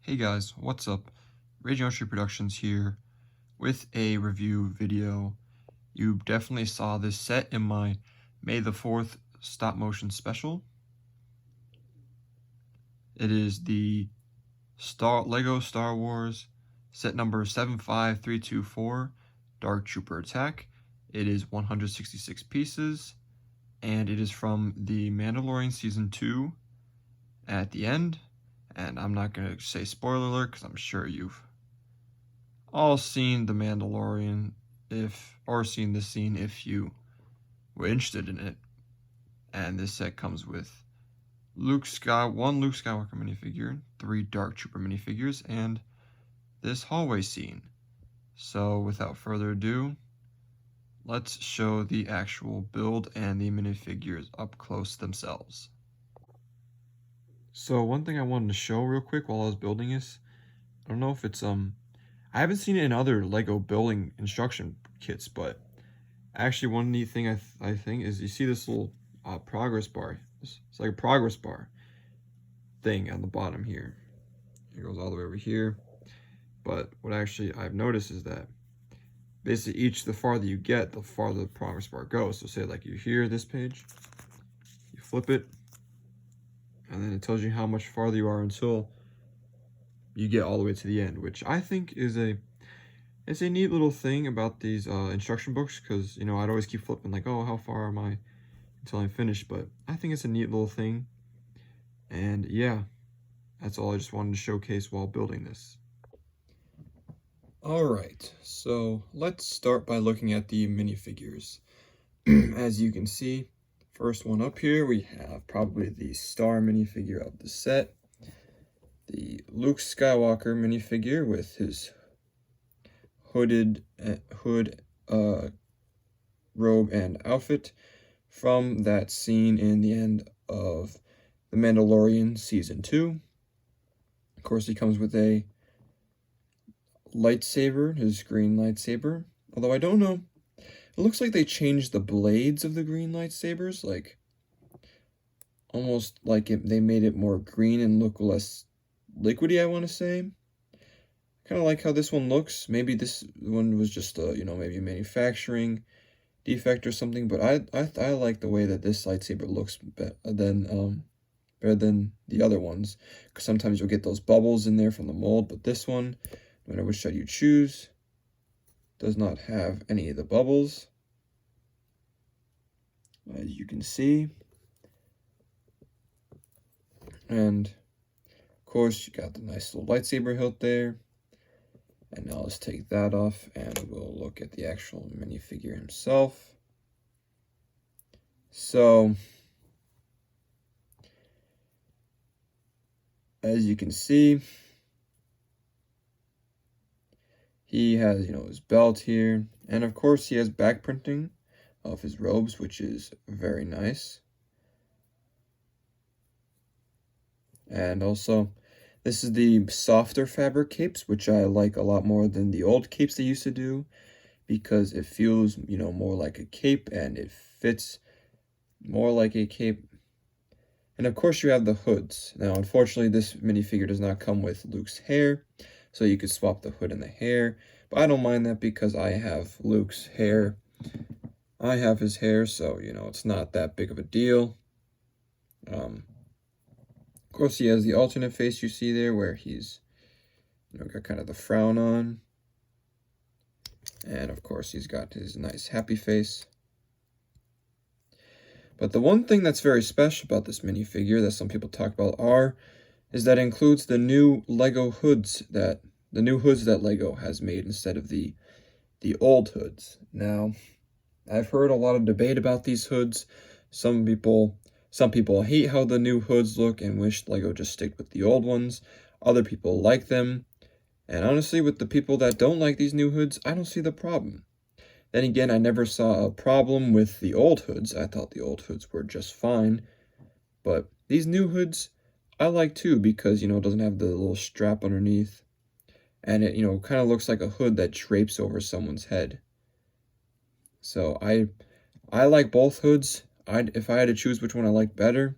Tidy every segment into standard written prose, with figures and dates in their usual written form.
Hey guys, what's up? Raging Street Productions here with a review video. You definitely saw this set in my May the 4th stop motion special. It is the Lego Star Wars set number 75324 Dark Trooper Attack. It is 166 pieces and it is from the Mandalorian Season 2 at the end. And I'm not going to say spoiler alert because I'm sure you've all seen The Mandalorian or seen this scene if you were interested in it. And this set comes with one Luke Skywalker minifigure, 3 Dark Trooper minifigures, and this hallway scene. So without further ado, let's show the actual build and the minifigures up close themselves. So one thing I wanted to show real quick while I was building this, I don't know if it's I haven't seen it in other Lego building instruction kits, but actually one neat thing I think is you see this little progress bar. It's like a progress bar thing on the bottom here. It goes all the way over here. But what actually I've noticed is that basically the farther you get, the farther the progress bar goes. So say like you hear this page, you flip it, and then it tells you how much farther you are until you get all the way to the end, which I think is it's a neat little thing about these instruction books, because you know I'd always keep flipping like, oh, how far am I until I'm finished, but I think it's a neat little thing. And yeah, that's all I just wanted to showcase while building this. Alright, so let's start by looking at the minifigures. As you can see, first one up here, we have probably the star minifigure of the set. The Luke Skywalker minifigure with his hood, robe and outfit from that scene in the end of The Mandalorian Season 2. Of course, he comes with a lightsaber, his green lightsaber. Although I don't know, it looks like they changed the blades of the green lightsabers, like almost like they made it more green and look less liquidy, I want to say. Kind of like how this one looks. Maybe this one was just you know, maybe a manufacturing defect or something, but I like the way that this lightsaber looks better than the other ones, because sometimes you'll get those bubbles in there from the mold, but this one, no matter which side you choose, does not have any of the bubbles, as you can see. And of course you got the nice little lightsaber hilt there. And now let's take that off and we'll look at the actual minifigure himself. So as you can see, he has, you know, his belt here, and of course he has back printing of his robes, which is very nice. And also, this is the softer fabric capes, which I like a lot more than the old capes they used to do, because it feels, you know, more like a cape and it fits more like a cape. And of course you have the hoods. Now, unfortunately, this minifigure does not come with Luke's hair, so you could swap the hood and the hair. But I don't mind that because I have Luke's hair. I have his hair, so, you know, it's not that big of a deal. Of course, he has the alternate face you see there, where he's, you know, got kind of the frown on. And of course, he's got his nice happy face. But the one thing that's very special about this minifigure that some people talk about is that it includes the new Lego hoods that Lego has made instead of the old hoods. Now, I've heard a lot of debate about these hoods. Some people hate how the new hoods look and wish Lego just stick with the old ones. Other people like them. And honestly, with the people that don't like these new hoods, I don't see the problem. Then again, I never saw a problem with the old hoods. I thought the old hoods were just fine. But these new hoods, I like too, because, you know, it doesn't have the little strap underneath. And it, you know, kind of looks like a hood that drapes over someone's head. So I like both hoods. If I had to choose which one I like better,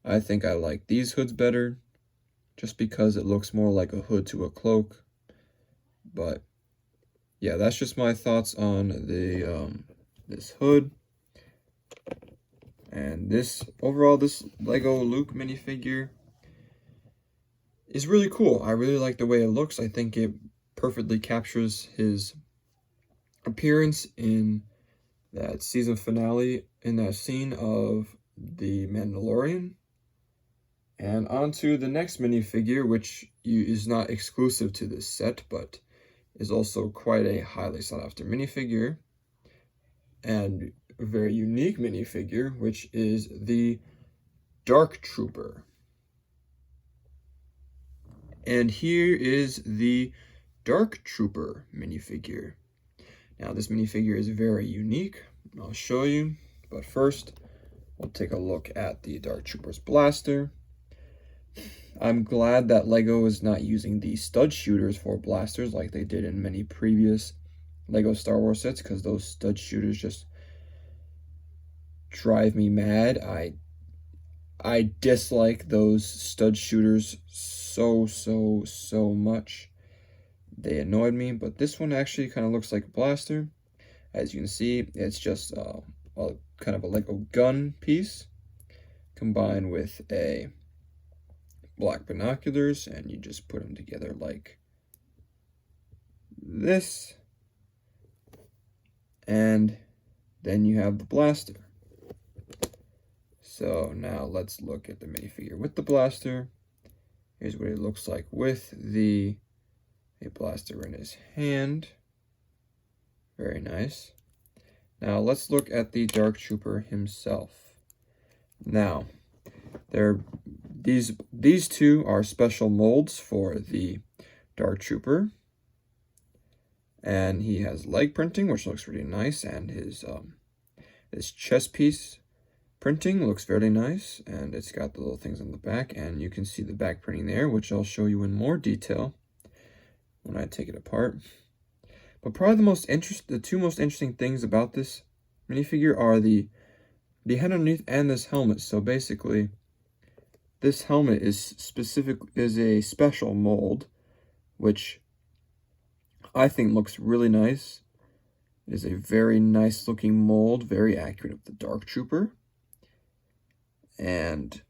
I think I like these hoods better. just because it looks more like a hood to a cloak. But yeah, that's just my thoughts on the this hood. And this Lego Luke minifigure is really cool. I really like the way it looks. I think it perfectly captures his appearance in that season finale, in that scene of The Mandalorian. And on to the next minifigure, which is not exclusive to this set, but is also quite a highly sought after minifigure. And a very unique minifigure, which is the Dark Trooper. And here is the Dark Trooper minifigure. Now this minifigure is very unique. I'll show you, but first we'll take a look at the Dark Trooper's blaster. I'm glad that Lego is not using the stud shooters for blasters like they did in many previous Lego Star Wars sets, because those stud shooters just drive me mad. I dislike those stud shooters so much. They annoyed me, but this one actually kind of looks like a blaster. As you can see, it's just kind of a Lego gun piece combined with a black binoculars, and you just put them together like this, and then you have the blaster. So now let's look at the minifigure with the blaster. Here's what it looks like with a blaster in his hand. Very nice. Now let's look at the Dark Trooper himself. Now, these two are special molds for the Dark Trooper. And he has leg printing, which looks really nice, and his chest piece printing looks very nice, and it's got the little things on the back, and you can see the back printing there, which I'll show you in more detail when I take it apart. But probably the two most interesting things about this minifigure are the head underneath and this helmet. So basically, this helmet is a special mold, which I think looks really nice. It is a very nice looking mold, very accurate of the Dark Trooper. And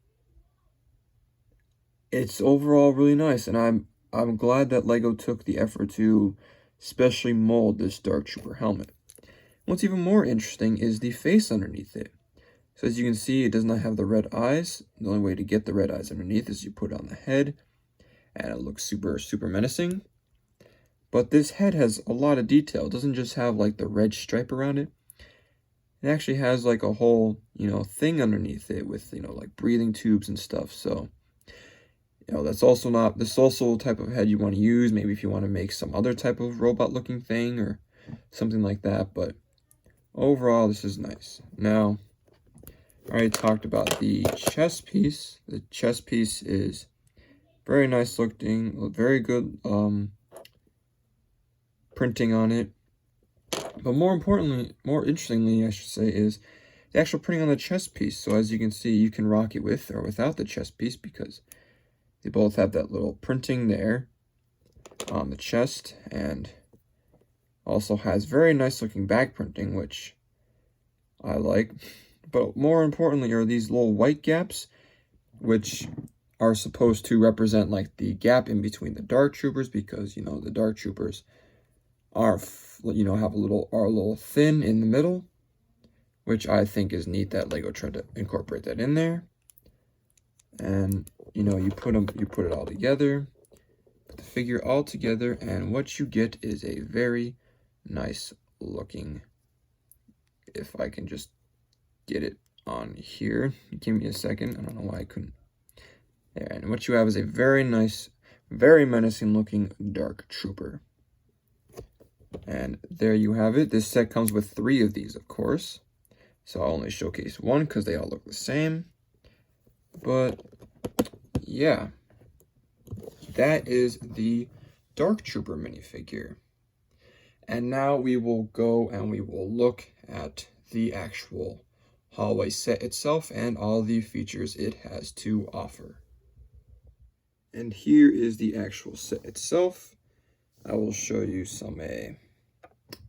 it's overall really nice, and I'm glad that Lego took the effort to specially mold this Dark Trooper helmet. What's even more interesting is the face underneath it. So as you can see, it does not have the red eyes. The only way to get the red eyes underneath is you put it on the head, and it looks super menacing. But this head has a lot of detail. It doesn't just have like the red stripe around it. It actually has like a whole, thing underneath it with, like breathing tubes and stuff. So, this is also the type of head you want to use. Maybe if you want to make some other type of robot looking thing or something like that. But overall, this is nice. Now, I already talked about the chest piece. The chest piece is very nice looking, very good printing on it. But more interestingly, I should say, is the actual printing on the chest piece. So as you can see, you can rock it with or without the chest piece, because they both have that little printing there on the chest, and also has very nice looking back printing, which I like. But more importantly are these little white gaps, which are supposed to represent like the gap in between the Dark Troopers, because the Dark Troopers are have a little thin in the middle, which I think is neat that Lego tried to incorporate that in there. And you put it all together, put the figure all together, and what you get is a very nice looking, if I can just get it on here, give me a second, I don't know why I couldn't, there, and what you have is a very nice, very menacing looking Dark Trooper. And there you have it. This set comes with 3 of these, of course. So I'll only showcase one because they all look the same. But yeah, that is the Dark Trooper minifigure. And now we will go and we will look at the actual hallway set itself and all the features it has to offer. And here is the actual set itself. I will show you some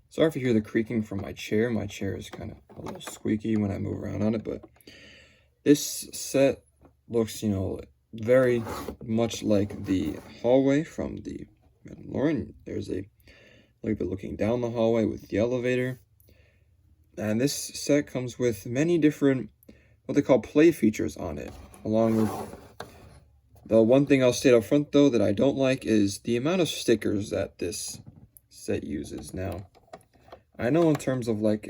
sorry if you hear the creaking from my chair. My chair is kind of a little squeaky when I move around on it, but this set looks, you know, very much like the hallway from the Mandalorian. There's a little bit looking down the hallway with the elevator. And this set comes with many different, what they call play features on it, along with the one thing I'll state up front, though, that I don't like is the amount of stickers that this set uses. Now, I know in terms of like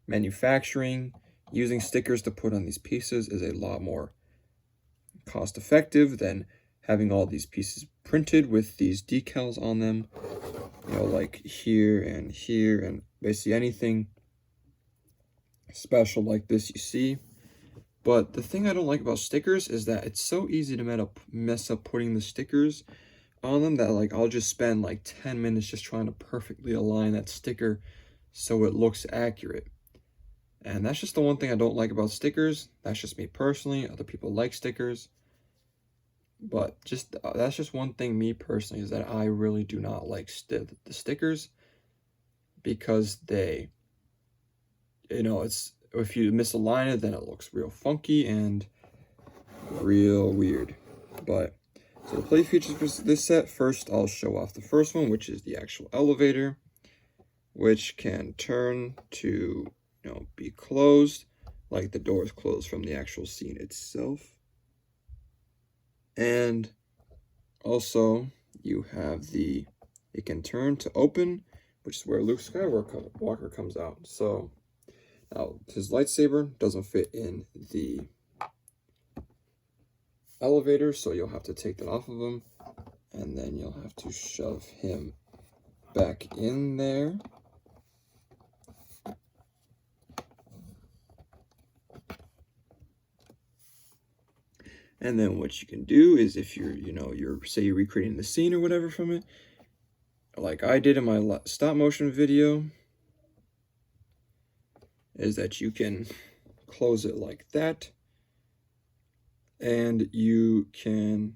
manufacturing, using stickers to put on these pieces is a lot more cost effective than having all these pieces printed with these decals on them, you know, like here and basically anything special like this you see. But the thing I don't like about stickers is that it's so easy to mess up putting the stickers on them that like I'll just spend like 10 minutes just trying to perfectly align that sticker so it looks accurate. And that's just the one thing I don't like about stickers. That's just me personally. Other people like stickers. But that's just one thing me personally is that I really do not like the stickers, because they, you know, it's, if you misalign it, then it looks real funky and real weird. But so the play features for this set, first I'll show off the first one, which is the actual elevator, which can turn to, you know, be closed, like the door is closed from the actual scene itself. And also you have it can turn to open, which is where Luke Skywalker comes out. So now his lightsaber doesn't fit in the elevator, so you'll have to take that off of him, and then you'll have to shove him back in there. And then what you can do is, if say you're recreating the scene or whatever from it, like I did in my stop motion video, is that you can close it like that, and you can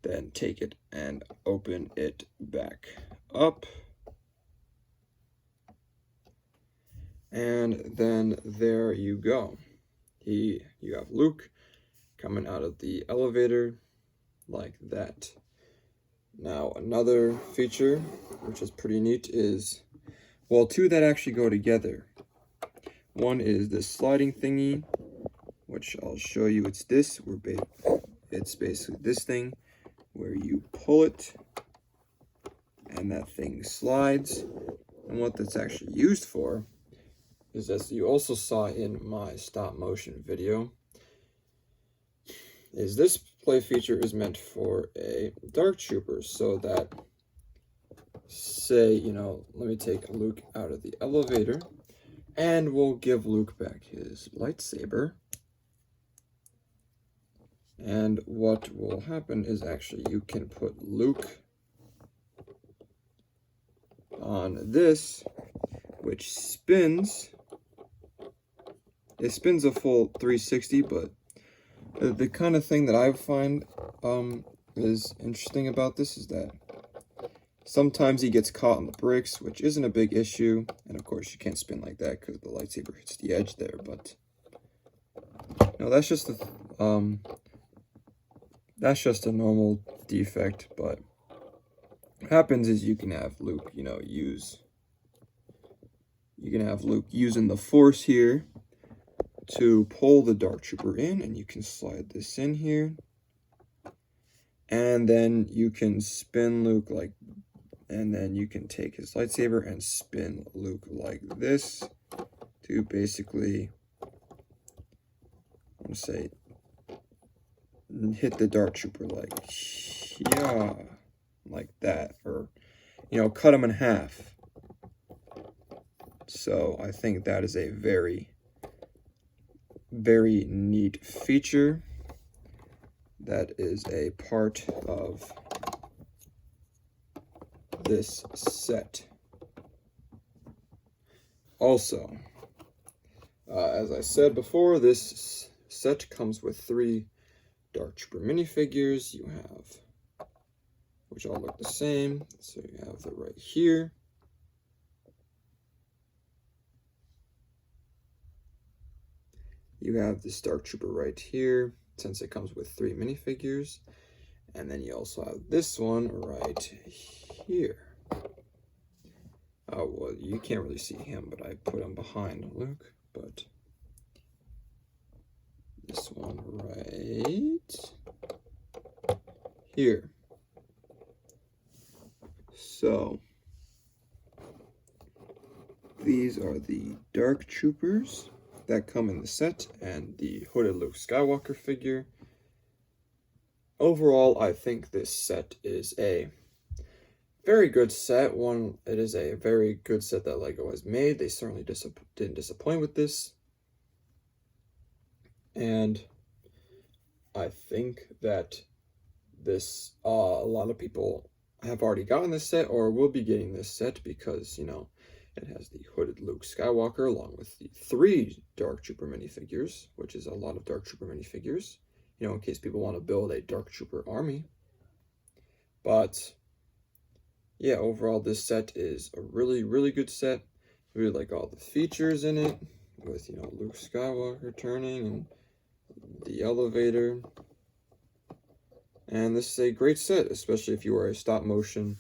then take it and open it back up. And then there you go. You have Luke coming out of the elevator like that. Now, another feature, which is pretty neat, is, well, two that actually go together. One is this sliding thingy, which I'll show you. It's this, it's basically this thing where you pull it and that thing slides. And what that's actually used for is, as you also saw in my stop motion video, is this play feature is meant for a dark trooper, so that, say, you know, let me take Luke out of the elevator, and we'll give Luke back his lightsaber. And what will happen is, actually, you can put Luke on this, which spins. It spins a full 360, but the kind of thing that I find is interesting about this is that sometimes he gets caught in the bricks, which isn't a big issue. And of course, you can't spin like that because the lightsaber hits the edge there. But no, that's just a normal defect. But what happens is you can have Luke, you know, using the Force here to pull the Dark Trooper in, and you can slide this in here, and then you can spin Luke and then you can take his lightsaber and spin Luke like this to basically, I want to say, hit the Dark Trooper like that, or, you know, cut him in half. So I think that is a very, very neat feature that is a part of this set. Also, as I said before, this set comes with 3 Dark Trooper minifigures. You have, which all look the same. So you have the right here. You have this Dark Trooper right here, since it comes with 3 minifigures. And then you also have this one right here. Oh, well, you can't really see him, but I put him behind Luke. But this one right here. So these are the Dark Troopers that come in the set, and the hooded Luke Skywalker figure. Overall, I think this set is a very good set. It is a very good set that LEGO has made. They certainly didn't disappoint with this. And I think that this, a lot of people have already gotten this set or will be getting this set because, you know, it has the hooded Luke Skywalker along with the 3 Dark Trooper minifigures, which is a lot of Dark Trooper minifigures, you know, in case people want to build a Dark Trooper army. But yeah, overall, this set is a really, really good set. I really like all the features in it with, you know, Luke Skywalker turning and the elevator. And this is a great set, especially if you are a stop motion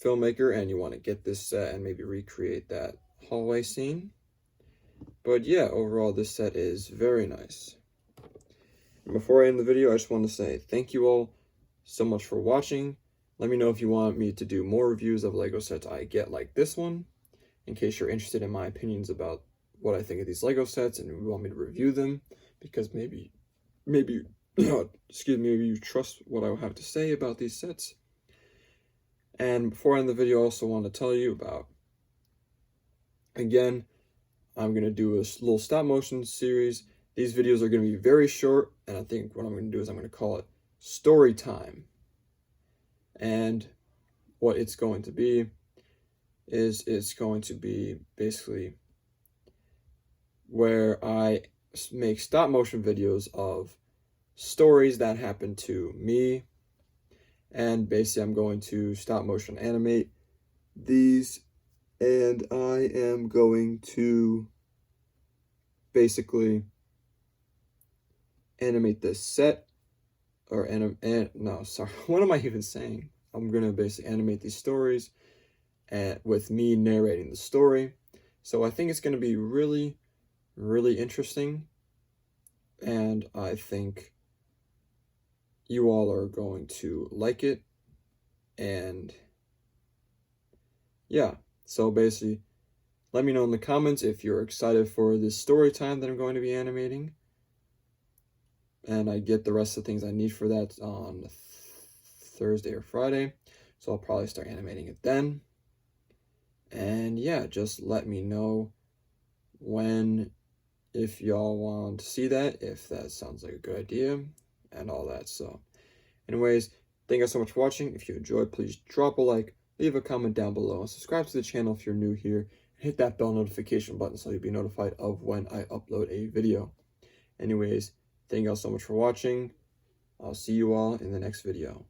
filmmaker and you want to get this set and maybe recreate that hallway scene. But yeah, overall, this set is very nice. And before I end the video, I just want to say thank you all so much for watching. Let me know if you want me to do more reviews of LEGO sets I get like this one, in case you're interested in my opinions about what I think of these LEGO sets and you want me to review them, because maybe excuse me, maybe you trust what I have to say about these sets. And before I end the video, I also want to tell you about, again, I'm going to do a little stop motion series. These videos are going to be very short, and I think what I'm going to do is I'm going to call it Story Time. And what it's going to be is it's going to be basically where I make stop motion videos of stories that happen to me, and basically I'm going to stop motion animate these, and I am going to basically animate this set, or no, sorry, what am I even saying? I'm gonna basically animate these stories and with me narrating the story. So I think it's gonna be really, really interesting, and I think you all are going to like it. And yeah, so basically let me know in the comments if you're excited for this story time that I'm going to be animating, and I get the rest of the things I need for that on Thursday or Friday, so I'll probably start animating it then. And yeah, just let me know if y'all want to see that, if that sounds like a good idea and all that. So anyways, thank you guys so much for watching. If you enjoyed, please drop a like, leave a comment down below, and subscribe to the channel if you're new here. Hit that bell notification button so you'll be notified of when I upload a video. Anyways, thank you all so much for watching. I'll see you all in the next video.